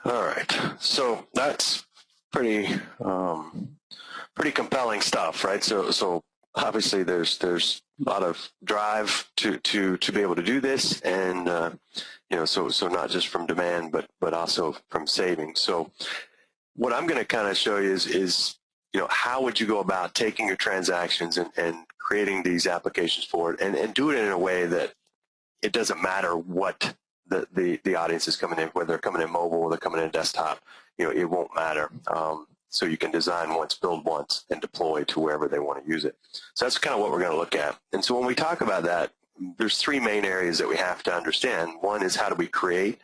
All right, so that's pretty pretty compelling stuff, right? So obviously there's a lot of drive to be able to do this, and so not just from demand, but also from savings. So what I'm going to kind of show you is how would you go about taking your transactions and creating these applications for it, and do it in a way that it doesn't matter what the audience is coming in, whether they're coming in mobile or they're coming in desktop. It won't matter. So you can design once, build once, and deploy to wherever they want to use it. So that's kind of what we're going to look at. And so when we talk about that, there's three main areas that we have to understand. One is, how do we create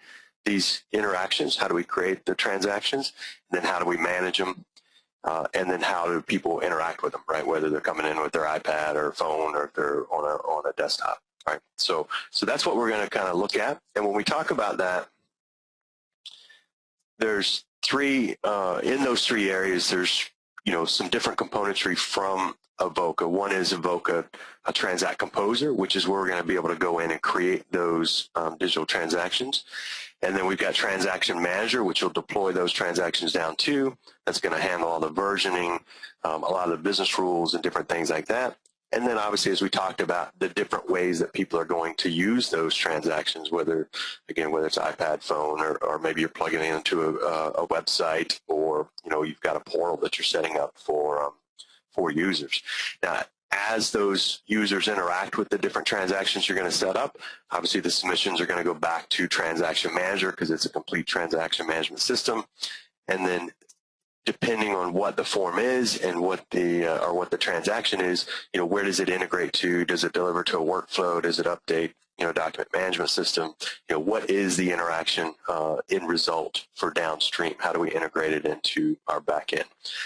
these interactions? How do we create the transactions? And then how do we manage them? And then how do people interact with them, right? Whether they're coming in with their iPad or phone, or if they're on a desktop, right? So that's what we're going to kind of look at. And when we talk about that, there's three in those three areas. There's some different componentry from Avoka. One is Avoka, a Transact Composer, which is where we're going to be able to go in and create those digital transactions. And then we've got Transaction Manager, which will deploy those transactions down to. That's going to handle all the versioning, a lot of the business rules and different things like that. And then obviously, as we talked about, the different ways that people are going to use those transactions, whether it's iPad, phone, or maybe you're plugging it into a website, or you've got a portal that you're setting up for users. Now, as those users interact with the different transactions you're going to set up, obviously the submissions are going to go back to Transaction Manager, because it's a complete transaction management system. And then, depending on what the form is and what the transaction is, where does it integrate to? Does it deliver to a workflow? Does it update, document management system? What is the interaction in result for downstream? How do we integrate it into our backend?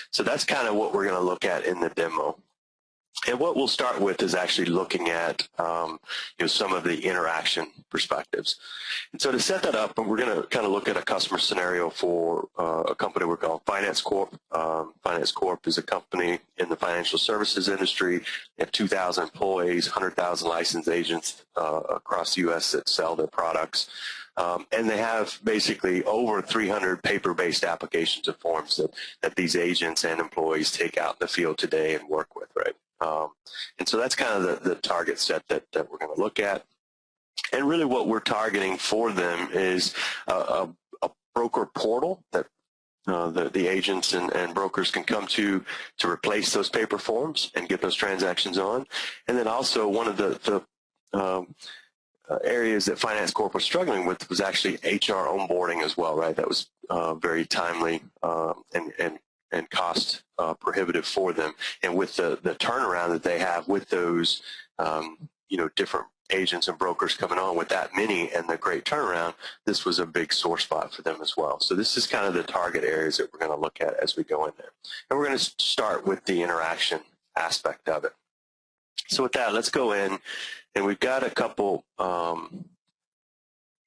So that's kind of what we're going to look at in the demo. And what we'll start with is actually looking at some of the interaction perspectives. And so to set that up, we're going to kind of look at a customer scenario for a company we're calling Finance Corp. Finance Corp is a company in the financial services industry. They have 2,000 employees, 100,000 licensed agents across the U.S. that sell their products. And they have basically over 300 paper-based applications of forms that these agents and employees take out in the field today and work with, right? And so that's kind of the target set that we're going to look at. And really what we're targeting for them is a broker portal that the agents and brokers can come to replace those paper forms and get those transactions on. And then also, one of the areas that Finance Corp was struggling with was actually HR onboarding as well, right? That was very timely and cost prohibitive for them. And with the turnaround that they have with those different agents and brokers coming on with that many and the great turnaround, this was a big sore spot for them as well. So this is kind of the target areas that we're going to look at as we go in there. And we're going to start with the interaction aspect of it. So with that, let's go in, and we've got a couple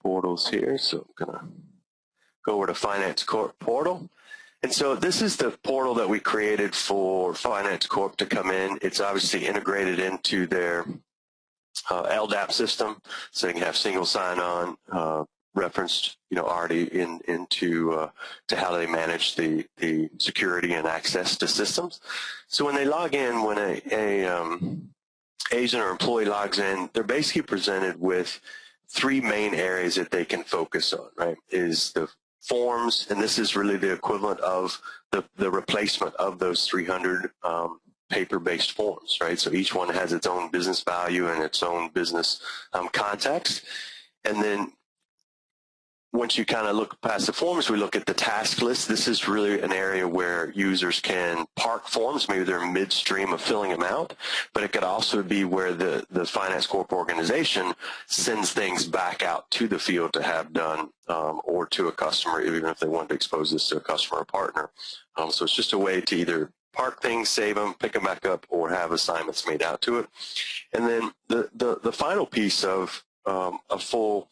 portals here. So I'm going to go over to Finance Corp portal. And so this is the portal that we created for Finance Corp to come in. It's obviously integrated into their LDAP system, so you can have single sign-on referenced, already into to how they manage the security and access to systems. So when they log in, when a agent or employee logs in, they're basically presented with three main areas that they can focus on, right? Is the forms, and this is really the equivalent of the replacement of those 300 paper-based forms, right? So each one has its own business value and its own business context. And then once you kind of look past the forms, we look at the task list. This is really an area where users can park forms. Maybe they're midstream of filling them out, but it could also be where the Finance Corp organization sends things back out to the field to have done, or to a customer, even if they want to expose this to a customer or partner. So it's just a way to either park things, save them, pick them back up, or have assignments made out to it. And then the final piece of a full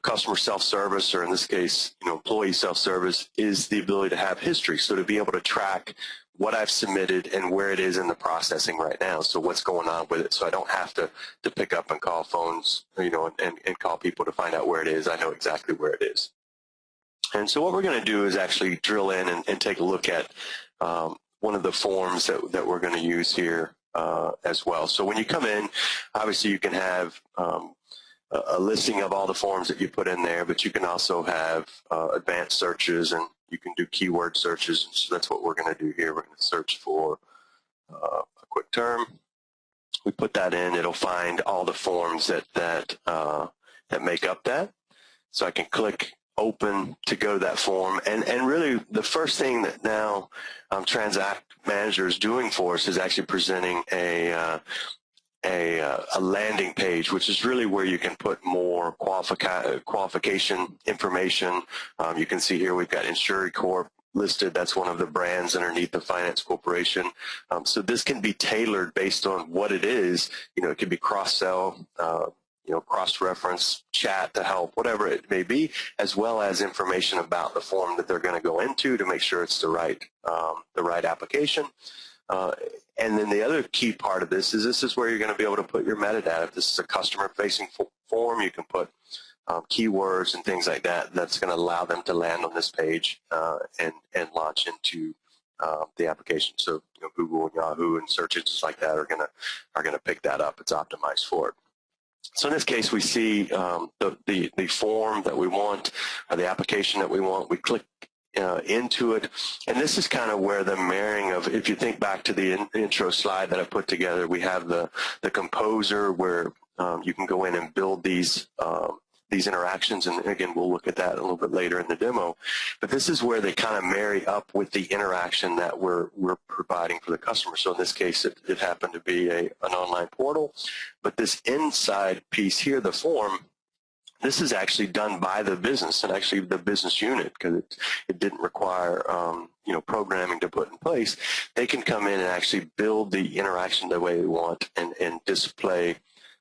customer self-service, or in this case, employee self-service, is the ability to have history. So to be able to track what I've submitted and where it is in the processing right now. So what's going on with it. So I don't have to pick up and call phones, and call people to find out where it is. I know exactly where it is. And so what we're going to do is actually drill in and take a look at one of the forms that we're going to use here as well. So when you come in, obviously you can have a listing of all the forms that you put in there, but you can also have advanced searches, and you can do keyword searches. And so that's what we're going to do here. We're going to search for a quick term. We put that in, it'll find all the forms that make up that. So I can click open to go to that form, and really the first thing that now Transact Manager is doing for us is actually presenting a landing page, which is really where you can put more qualification information. You can see here we've got Insuri Corp listed. That's one of the brands underneath the finance corporation. So this can be tailored based on what it is. You know, it could be cross-sell, cross-reference, chat to help, whatever it may be, as well as information about the form that they're going to go into to make sure it's the right application. And then the other key part of this is where you're going to be able to put your metadata. If this is a customer-facing form, you can put keywords and things like that. That's going to allow them to land on this page and launch into the application. So Google and Yahoo and search engines like that are going to pick that up. It's optimized for it. So in this case, we see the form that we want, or the application that we want. We click into it, and this is kind of where the marrying of, if you think back to the intro slide that I put together, we have the composer where you can go in and build these interactions, and again, we'll look at that a little bit later in the demo. But this is where they kind of marry up with the interaction that we're providing for the customer. So in this case, it happened to be an online portal, but this inside piece here, the form, this is actually done by the business and actually the business unit, because it didn't require programming to put in place. They can come in and actually build the interaction the way they want and display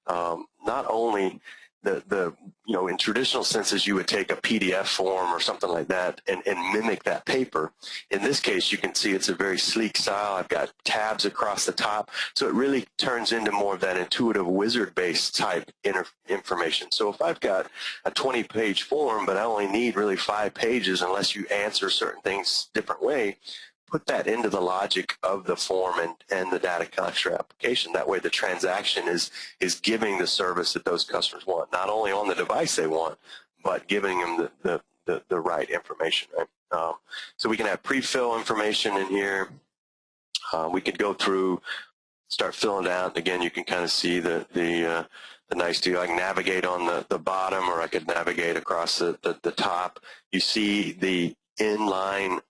not only in traditional senses, you would take a PDF form or something like that and mimic that paper. In this case, you can see it's a very sleek style. I've got tabs across the top. So it really turns into more of that intuitive wizard-based type information. So if I've got a 20-page form, but I only need really 5 pages unless you answer certain things different way, put that into the logic of the form and the data collection application. That way the transaction is giving the service that those customers want, not only on the device they want, but giving them the right information, right? So we can have pre-fill information in here. We could go through, start filling it out. Again, you can kind of see the nice deal. I can navigate on the bottom, or I could navigate across the top. You see the inline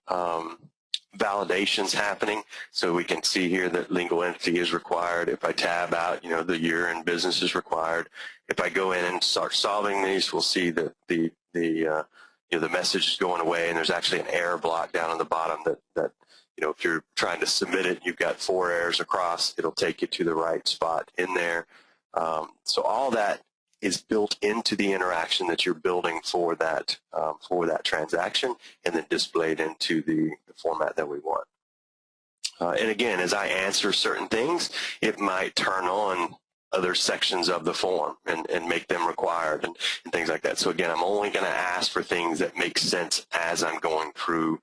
validations happening, so we can see here that legal entity is required. If I tab out, the year in business is required. If I go in and start solving these, we'll see that the message is going away, and there's actually an error block down on the bottom that if you're trying to submit it, you've got 4 errors across, it'll take you to the right spot in there. So all that is built into the interaction that you're building for that transaction, and then displayed into the format that we want. And again, as I answer certain things, it might turn on other sections of the form and make them required and things like that. So again, I'm only going to ask for things that make sense as I'm going through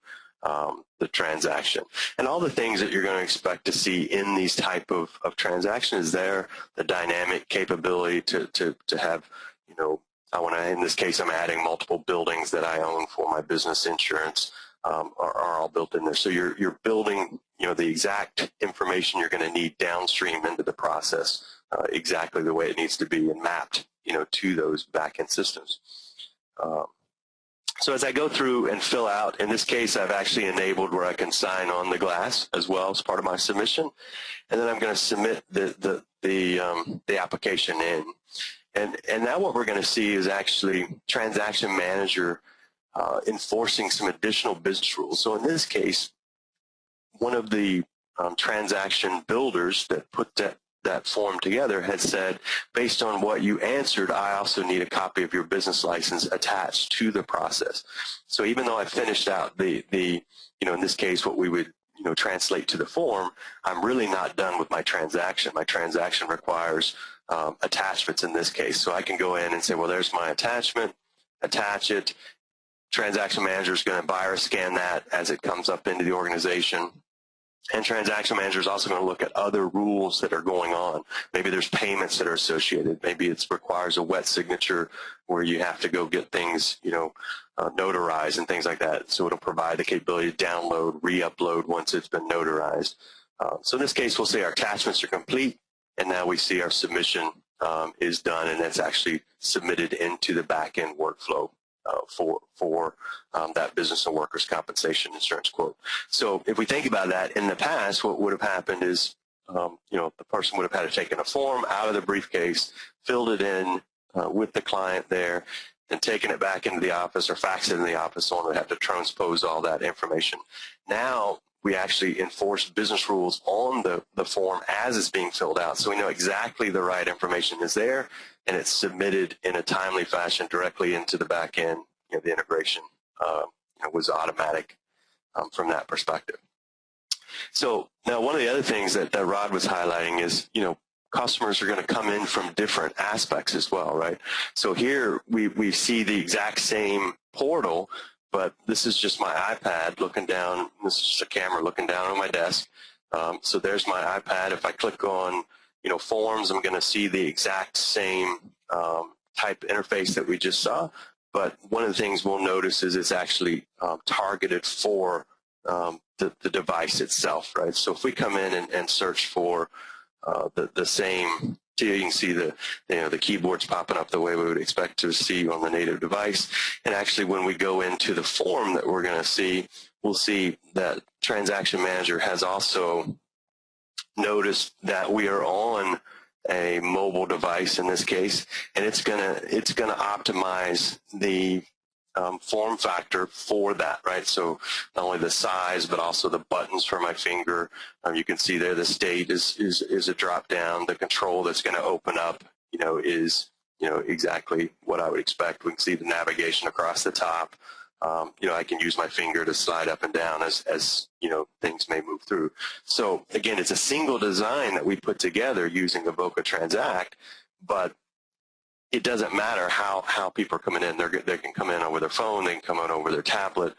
the transaction. And all the things that you're going to expect to see in these type of transactions there, the dynamic capability to have, in this case, I'm adding multiple buildings that I own for my business insurance, are all built in there. So you're building, the exact information you're going to need downstream into the process, exactly the way it needs to be and mapped, to those back-end systems. So as I go through and fill out, in this case, I've actually enabled where I can sign on the glass as well as part of my submission, and then I'm going to submit the application in. And now what we're going to see is actually Transaction Manager enforcing some additional business rules. So in this case, one of the transaction builders that put that form together had said, based on what you answered, I also need a copy of your business license attached to the process. So even though I finished out the in this case, what we would translate to the form, I'm really not done with my transaction. My transaction requires attachments in this case. So I can go in and say, well, there's my attachment, attach it, transaction manager is going to virus scan that as it comes up into the organization. And transaction manager is also going to look at other rules that are going on. Maybe there's payments that are associated. Maybe it requires a wet signature where you have to go get things, notarized and things like that. So it'll provide the capability to download, re-upload once it's been notarized. So in this case, we'll say our attachments are complete, and now we see our submission is done, and it's actually submitted into the back-end workflow for that business and workers' compensation insurance quote. So if we think about that, in the past, what would have happened is, the person would have had to take a form out of the briefcase, filled it in with the client there, and taken it back into the office or faxed it in the office. Someone would have to transpose all that information. Now we actually enforce business rules on the form as it's being filled out, so we know exactly the right information is there, and it's submitted in a timely fashion directly into the back end. The integration was automatic from that perspective. So now one of the other things that Rod was highlighting is, customers are going to come in from different aspects as well, right? So here we see the exact same portal, but this is just my iPad looking down. This is just a camera looking down on my desk. So there's my iPad. If I click on, forms, I'm going to see the exact same type interface that we just saw. But one of the things we'll notice is it's actually targeted for the device itself, right? So if we come in and search for the same, you can see the keyboards popping up the way we would expect to see on the native device. And actually, when we go into the form that we're going to see, we'll see that Transaction Manager has also noticed that we are on a mobile device in this case, and it's gonna optimize the form factor for that, right? So not only the size, but also the buttons for my finger. You can see there the state is a drop down. The control that's going to open up, is exactly what I would expect. We can see the navigation across the top. I can use my finger to slide up and down as things may move through. So again, it's a single design that we put together using Avoka Transact, but it doesn't matter how people are coming in. They can come in over their phone, they can come in over their tablet,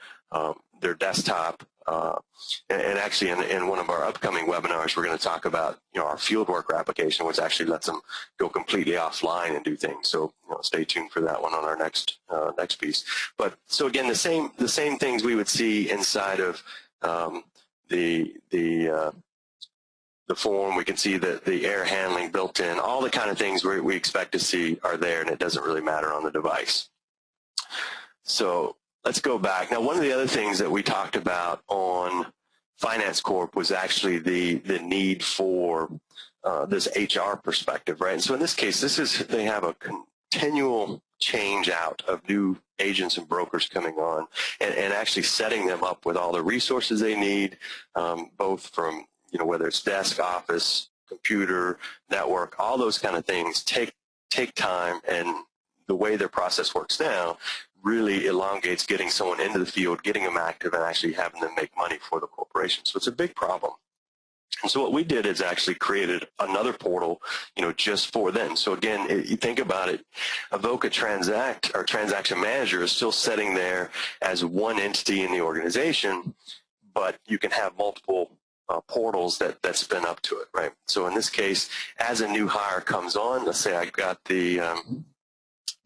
their desktop, and actually in one of our upcoming webinars, we're going to talk about our field worker application, which actually lets them go completely offline and do things. So stay tuned for that one on our next piece. But so again, the same things we would see inside of the form. We can see the error handling built in. All the kind of things we expect to see are there, and it doesn't really matter on the device. So let's go back. Now, one of the other things that we talked about on Finance Corp was actually the need for this HR perspective, right? And so in this case, they have a continual change out of new agents and brokers coming on, and actually setting them up with all the resources they need, both from whether it's desk, office, computer, network, all those kind of things take time, and the way their process works now really elongates getting someone into the field, getting them active, and actually having them make money for the corporation. So it's a big problem. And so what we did is actually created another portal, just for them. So again, you think about it, Avoka Transact, or Transaction Manager, is still sitting there as one entity in the organization, but you can have multiple portals that spin up to it, right? So in this case, as a new hire comes on, let's say I got the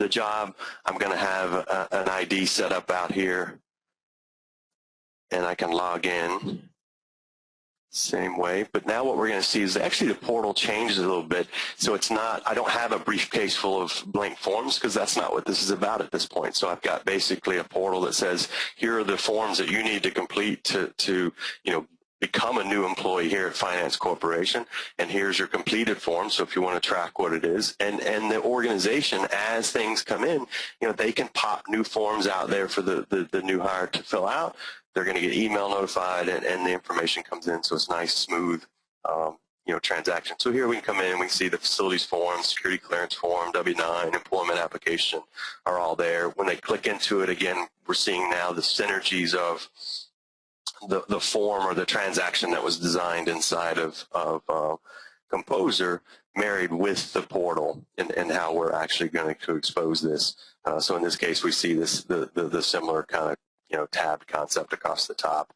job, I'm going to have an ID set up out here, and I can log in same way. But now what we're going to see is actually the portal changes a little bit. So it's not, I don't have a briefcase full of blank forms, because that's not what this is about at this point. So I've got basically a portal that says, here are the forms that you need to complete to become a new employee here at Finance Corporation, and here's your completed form. So if you want to track what it is, and the organization, as things come in, they can pop new forms out there for the new hire to fill out. They're going to get email notified, and the information comes in. So it's nice, smooth, transaction. So here we can come in, we can see the facilities form, security clearance form, W-9, employment application are all there. When they click into it, again, we're seeing now the synergies of the form or the transaction that was designed inside of Composer married with the portal and how we're actually going to expose this. So in this case, we see this the similar kind of tabbed concept across the top,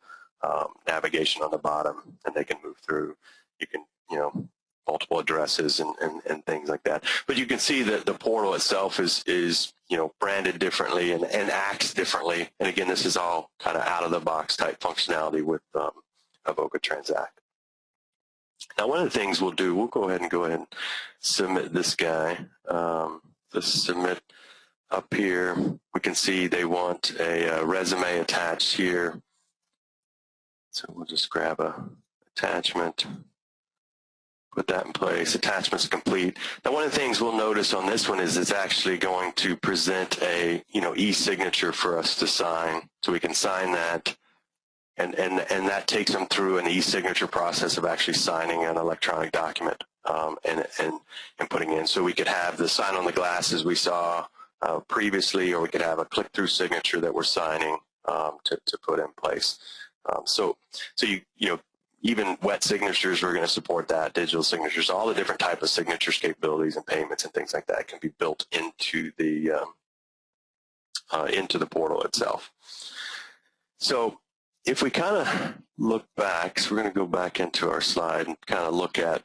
navigation on the bottom, and they can move through. You can multiple addresses and things like that. But you can see that the portal itself is branded differently and acts differently. And again, this is all kind of out of the box type functionality with Avoka Transact. Now, one of the things we'll go ahead and submit this guy. The submit up here, we can see they want a resume attached here. So we'll just grab a attachment, put that in place. Attachment's complete. Now, one of the things we'll notice on this one is it's actually going to present a e-signature for us to sign. So we can sign that. And that takes them through an e-signature process of actually signing an electronic document and putting in. So we could have the sign on the glass as we saw previously, or we could have a click-through signature that we're signing to put in place. So even wet signatures, we're going to support that. Digital signatures, all the different type of signatures capabilities and payments and things like that can be built into the portal itself. So if we kind of look back, so we're going to go back into our slide and kind of look at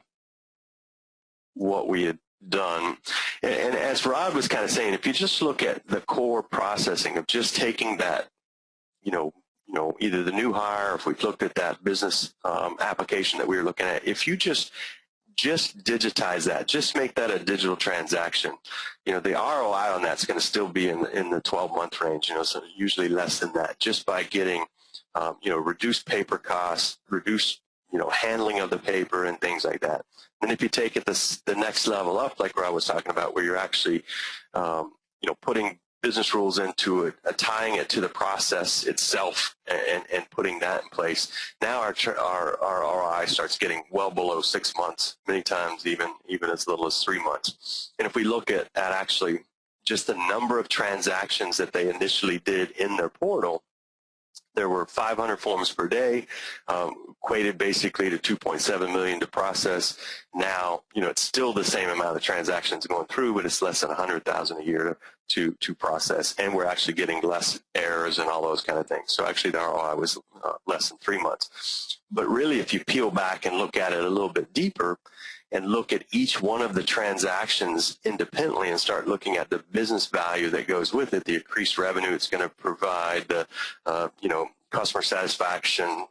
what we had done. And as Rod was kind of saying, if you just look at the core processing of just taking that, either the new hire, or if we've looked at that business application that we were looking at, if you just digitize that, just make that a digital transaction, the ROI on that's going to still be in the 12-month range, so usually less than that, just by getting reduced paper costs, reduced, handling of the paper and things like that. And if you take it the next level up, like where I was talking about, where you're actually, putting business rules into it, tying it to the process itself and putting that in place, now our ROI starts getting well below 6 months, many times even as little as 3 months. And if we look at actually just the number of transactions that they initially did in their portal, there were 500 forms per day, equated basically to 2.7 million to process. Now, it's still the same amount of transactions going through, but it's less than 100,000 a year to process, and we're actually getting less errors and all those kind of things. So actually the ROI was less than 3 months. But really, if you peel back and look at it a little bit deeper, and look at each one of the transactions independently and start looking at the business value that goes with it, the increased revenue it's going to provide, the customer satisfaction,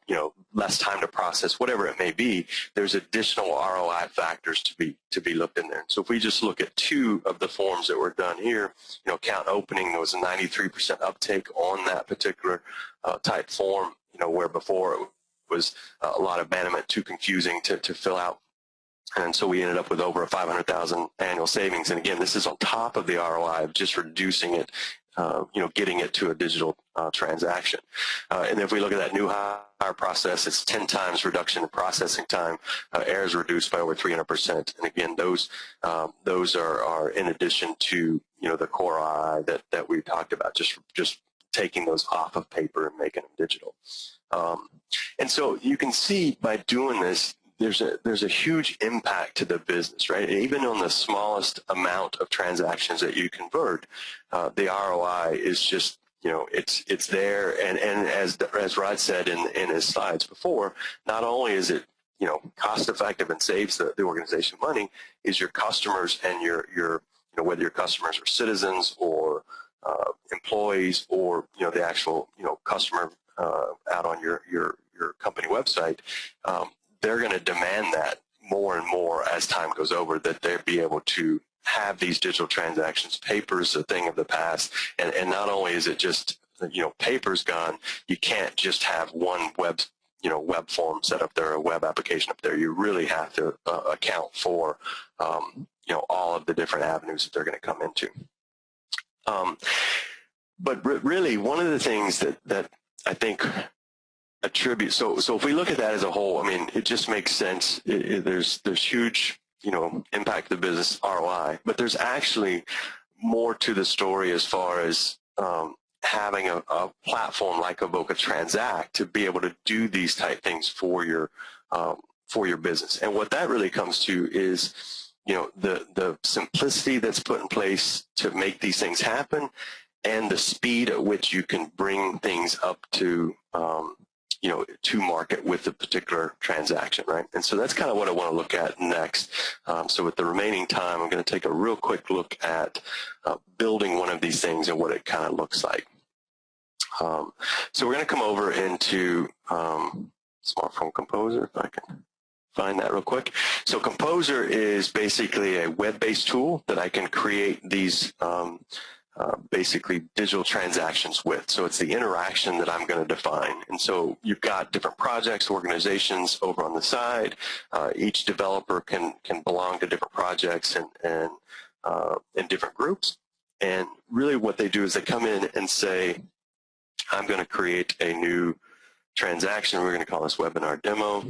less time to process, whatever it may be, there's additional ROI factors to be looked in there. So if we just look at 2 of the forms that were done here, account opening, there was a 93% uptake on that particular type form, where before it was a lot of abandonment, too confusing to fill out. And so we ended up with over 500,000 annual savings. And again, this is on top of the ROI of just reducing it, getting it to a digital transaction. And if we look at that new hire process, it's 10 times reduction in processing time. Errors reduced by over 300%. And again, those are in addition to the core ROI that we talked about, just taking those off of paper and making them digital. And so you can see by doing this, there's a huge impact to the business, right? And even on the smallest amount of transactions that you convert, the ROI is just, it's there. And as Rod said in his slides before, not only is it, cost effective and saves the organization money, is your customers and your whether your customers are citizens or employees or, the actual, customer out on your company website, they're going to demand that more and more as time goes over, that they be able to have these digital transactions. Paper's a thing of the past, and not only is it just, paper's gone, you can't just have one web form set up there, a web application up there. You really have to account for, all of the different avenues that they're going to come into. But really, one of the things that I think attribute, so if we look at that as a whole, it just makes sense. There's huge, impact to the business ROI, but there's actually more to the story as far as having a platform like Avoka Transact to be able to do these type things for your business. And what that really comes to is the simplicity that's put in place to make these things happen, and the speed at which you can bring things up to to market with a particular transaction, right? And so that's kind of what I want to look at next. So with the remaining time, I'm going to take a real quick look at building one of these things and what it kind of looks like. So we're going to come over into Smartphone Composer, if I can find that real quick. So Composer is basically a web-based tool that I can create these basically digital transactions with. So it's the interaction that I'm going to define. And so you've got different projects, organizations over on the side. Each developer can belong to different projects and different groups. And really what they do is they come in and say, I'm going to create a new transaction. We're going to call this webinar demo.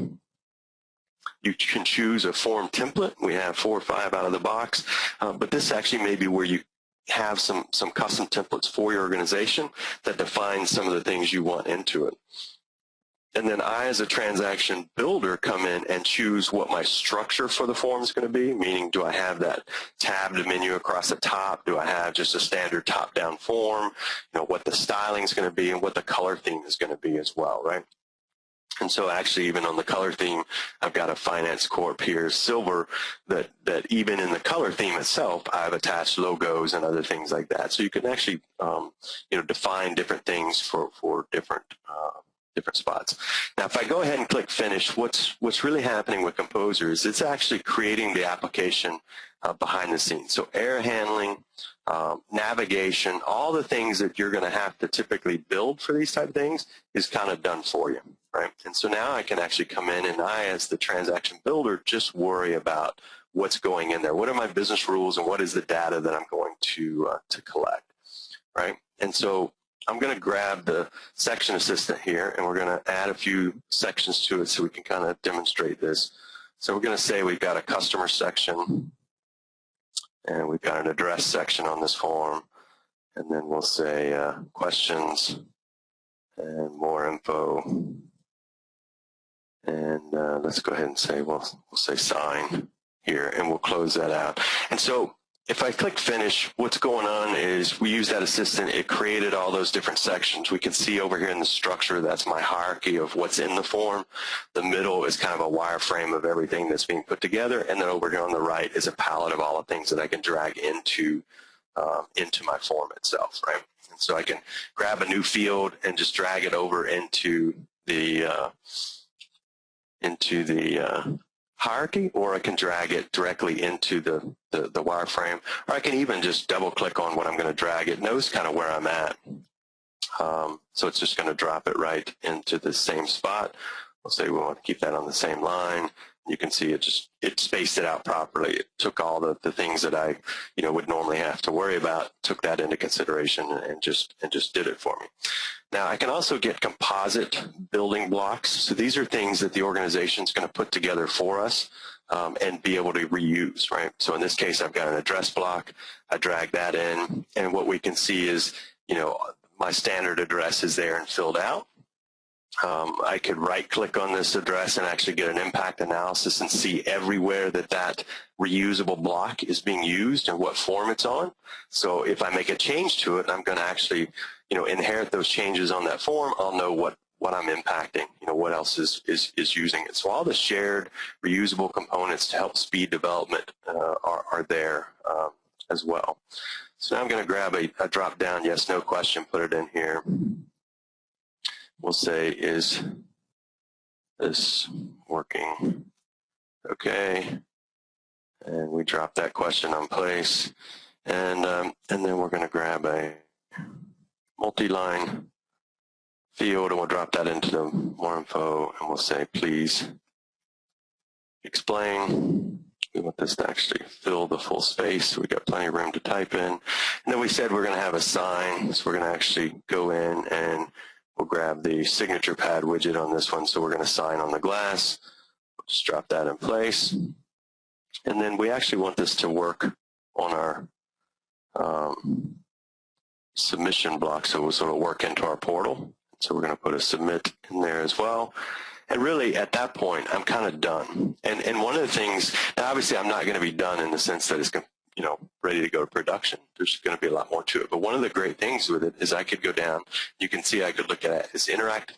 You can choose a form template. We have 4 or 5 out of the box, but this actually may be where you have some custom templates for your organization that define some of the things you want into it. And then I, as a transaction builder, come in and choose what my structure for the form is going to be, meaning do I have that tabbed menu across the top? Do I have just a standard top-down form? What the styling is going to be and what the color theme is going to be as well, right? And so actually even on the color theme, I've got a Finance Corp here, silver, that even in the color theme itself, I've attached logos and other things like that. So you can actually, define different things for different spots. Now, if I go ahead and click Finish, what's really happening with Composer is it's actually creating the application behind the scenes. So error handling, navigation, all the things that you're going to have to typically build for these type of things is kind of done for you, right? And so now I can actually come in and I, as the transaction builder, just worry about what's going in there. What are my business rules and what is the data that I'm going to collect, right? And so I'm going to grab the section assistant here and we're going to add a few sections to it so we can kind of demonstrate this. So we're going to say we've got a customer section and we've got an address section on this form, and then we'll say questions and more info. And let's go ahead and say, we'll say sign here, and we'll close that out. And so if I click Finish, what's going on is we use that assistant. It created all those different sections. We can see over here in the structure, that's my hierarchy of what's in the form. The middle is kind of a wireframe of everything that's being put together. And then over here on the right is a palette of all the things that I can drag into my form itself, right? And so I can grab a new field and just drag it over into the hierarchy, or I can drag it directly into the wireframe, or I can even just double click on what I'm going to drag. It knows kind of where I'm at. So it's just going to drop it right into the same spot. We'll say we want to keep that on the same line. You can see it spaced it out properly. It took all the things that I would normally have to worry about, took that into consideration and just did it for me. Now I can also get composite building blocks. So these are things that the organization is going to put together for us and be able to reuse, right? So in this case, I've got an address block. I drag that in, and what we can see is, my standard address is there and filled out. I could right-click on this address and actually get an impact analysis and see everywhere that reusable block is being used and what form it's on. So if I make a change to it, I'm going to actually, inherit those changes on that form. I'll know what I'm impacting, what else is using it. So all the shared reusable components to help speed development are there as well. So now I'm going to grab a drop-down yes/no question, put it in here. We'll say, is this working? Okay. And we drop that question on place. And then we're going to grab a multi-line field, and we'll drop that into the more info, and we'll say, please explain. We want this to actually fill the full space. We've got plenty of room to type in. And then we said we're going to have a sign, so we're going to actually go in and we'll grab the signature pad widget on this one, so we're going to sign on the glass. We'll just drop that in place. And then we actually want this to work on our submission block, so we'll sort of work into our portal. So we're going to put a submit in there as well. And really, at that point, I'm kind of done. And one of the things, now obviously I'm not going to be done in the sense that it's, ready to go to production. There's going to be a lot more to it. But one of the great things with it is I could go down, you can see I could look at this interactive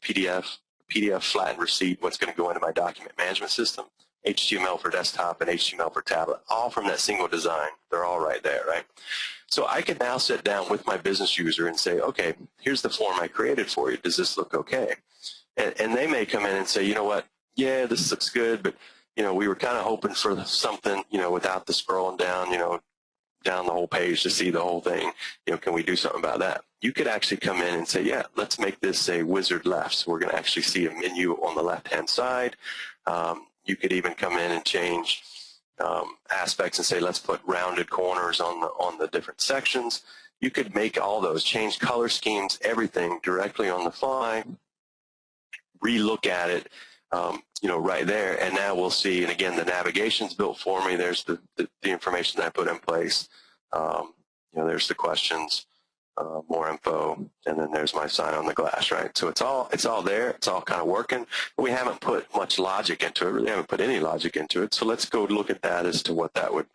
PDF flattened receipt, what's going to go into my document management system, HTML for desktop and HTML for tablet, all from that single design. They're all right there, right? So I could now sit down with my business user and say, okay, here's the form I created for you. Does this look okay? And they may come in and say, you know what, yeah, this looks good, but, we were kind of hoping for something, without the scrolling down, down the whole page to see the whole thing. Can we do something about that? You could actually come in and say, yeah, let's make this a wizard left. So we're going to actually see a menu on the left-hand side. You could even come in and change aspects and say, let's put rounded corners on the different sections. You could make all those, change color schemes, everything directly on the fly, re-look at it, right there, and now we'll see, and again, the navigation's built for me. There's the information that I put in place. There's the questions, more info, and then there's my sign on the glass, right? So it's all there. It's all kind of working. But we haven't put much logic into it. Really haven't put any logic into it. So let's go look at that as to what that would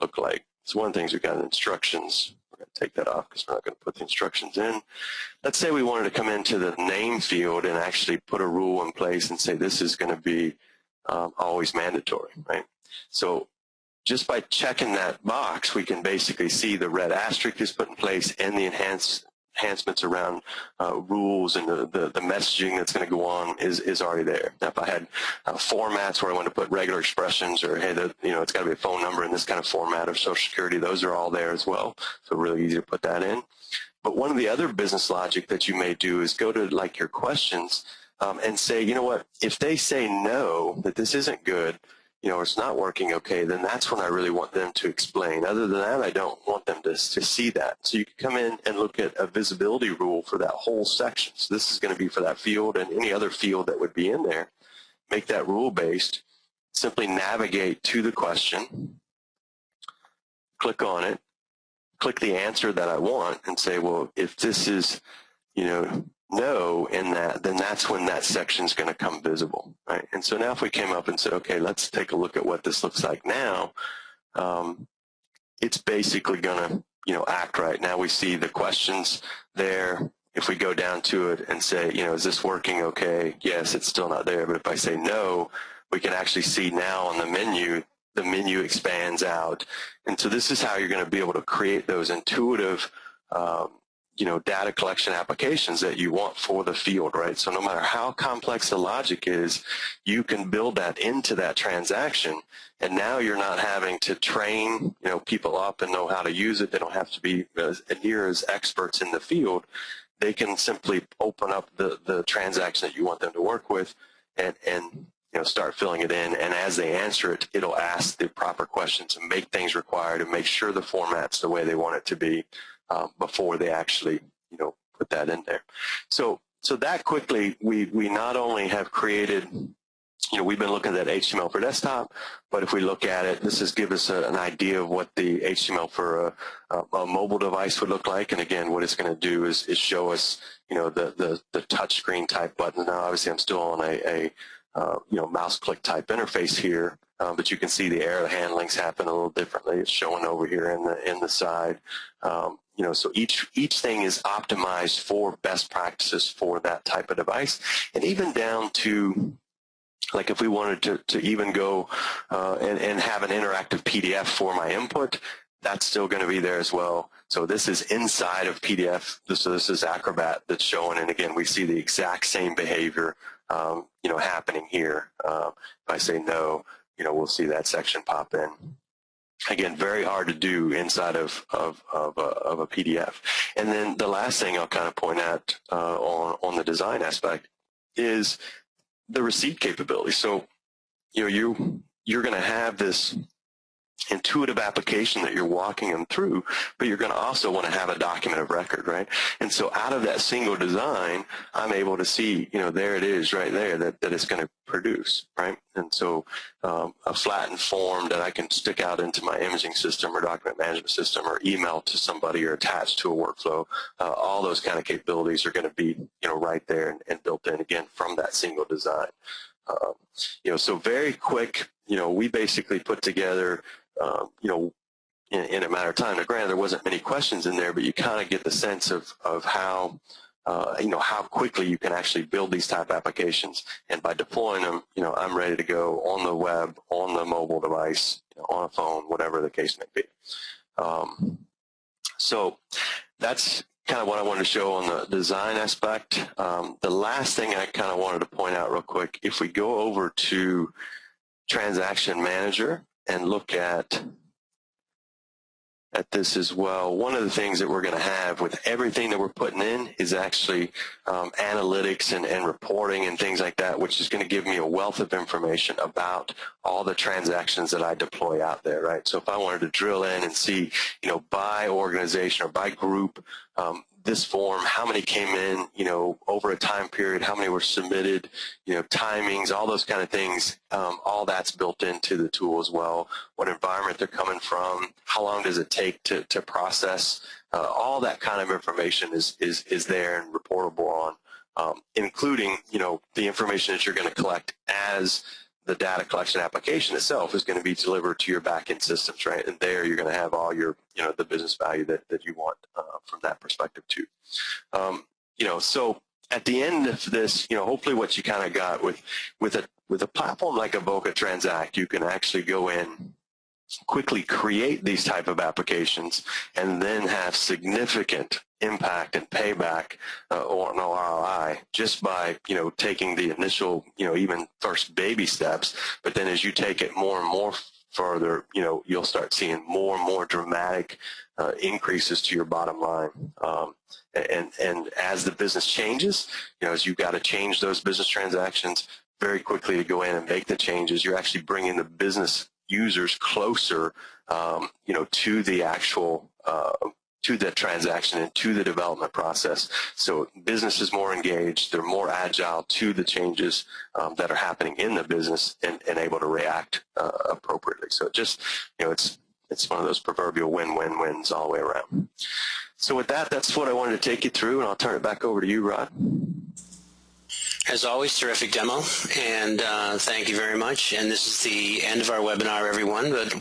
look like. So one of the things we've got instructions. We're going to take that off because we're not going to put the instructions in. Let's say we wanted to come into the name field and actually put a rule in place and say this is going to be always mandatory, right? So just by checking that box, we can basically see the red asterisk is put in place and the enhancements around rules and the messaging that's going to go on is already there. Now, if I had formats where I want to put regular expressions or, hey, it's got to be a phone number in this kind of format or Social Security, those are all there as well. So really easy to put that in. But one of the other business logic that you may do is go to like your questions and say, you know what, if they say no, that this isn't good, or it's not working okay, then that's when I really want them to explain. Other than that, I don't want them to see that. So you can come in and look at a visibility rule for that whole section. So this is going to be for that field and any other field that would be in there. Make that rule-based. Simply navigate to the question, click on it, click the answer that I want, and say, well, if this is, no in that, then that's when that section is going to come visible, right? And so now if we came up and said, okay, let's take a look at what this looks like now, it's basically going to, act right. Now we see the questions there. If we go down to it and say, is this working okay? Yes, it's still not there. But if I say no, we can actually see now on the menu expands out. And so this is how you're going to be able to create those intuitive data collection applications that you want for the field, right? So no matter how complex the logic is, you can build that into that transaction, and now you're not having to train, people up and know how to use it. They don't have to be near as experts in the field. They can simply open up the transaction that you want them to work with and start filling it in, and as they answer it, it'll ask the proper questions and make things required and make sure the format's the way they want it to be before they actually, put that in there. So that quickly, we not only have created, we've been looking at HTML for desktop, but if we look at it, this is give us an idea of what the HTML for a mobile device would look like. And again, what it's going to do is show us, the touch screen type button. Now, obviously, I'm still on a mouse click type interface here, but you can see the arrow handlings happen a little differently. It's showing over here in the side. So each thing is optimized for best practices for that type of device, and even down to, like, if we wanted to even go and have an interactive PDF for my input, that's still going to be there as well. So this is inside of PDF. So this is Acrobat that's showing, and again, we see the exact same behavior, happening here. If I say no, we'll see that section pop in. Again, very hard to do inside of a PDF. And then the last thing I'll kind of point out on the design aspect is the receipt capability. So, you're going to have this intuitive application that you're walking them through, but you're going to also want to have a document of record, right? And so out of that single design, I'm able to see, there it is right there that it's going to produce, right? And so a flattened form that I can stick out into my imaging system or document management system or email to somebody or attach to a workflow, all those kind of capabilities are going to be, right there and built in, again, from that single design. So very quick. We basically put together, in a matter of time. Now, granted, there wasn't many questions in there, but you kind of get the sense of how, how quickly you can actually build these type applications. And by deploying them, I'm ready to go on the web, on the mobile device, on a phone, whatever the case may be. So that's kind of what I wanted to show on the design aspect. The last thing I kind of wanted to point out real quick, if we go over to Transaction Manager and look at this as well, one of the things that we're going to have with everything that we're putting in is actually analytics and reporting and things like that, which is going to give me a wealth of information about all the transactions that I deploy out there, right? So if I wanted to drill in and see, by organization or by group, this form, how many came in, over a time period, how many were submitted, timings, all those kind of things, all that's built into the tool as well. What environment they're coming from, how long does it take to process, all that kind of information is there and reportable on, including, the information that you're going to collect as the data collection application itself is going to be delivered to your back-end systems, right? And there you're going to have all your, the business value that you want from that perspective too. So at the end of this, hopefully what you kind of got with a platform like Avoka Transact, you can actually go in, quickly create these type of applications, and then have significant impact and payback or an ROI just by taking the initial even first baby steps. But then as you take it more and more further, you'll start seeing more and more dramatic increases to your bottom line. And as the business changes, as you've got to change those business transactions very quickly to go in and make the changes, you're actually bringing the business users closer, to the actual, to the transaction and to the development process. So business is more engaged, they're more agile to the changes that are happening in the business and able to react appropriately. So just, it's one of those proverbial win-win-wins all the way around. So with that, that's what I wanted to take you through, and I'll turn it back over to you, Rod. As always, terrific demo, and thank you very much. And this is the end of our webinar, everyone. But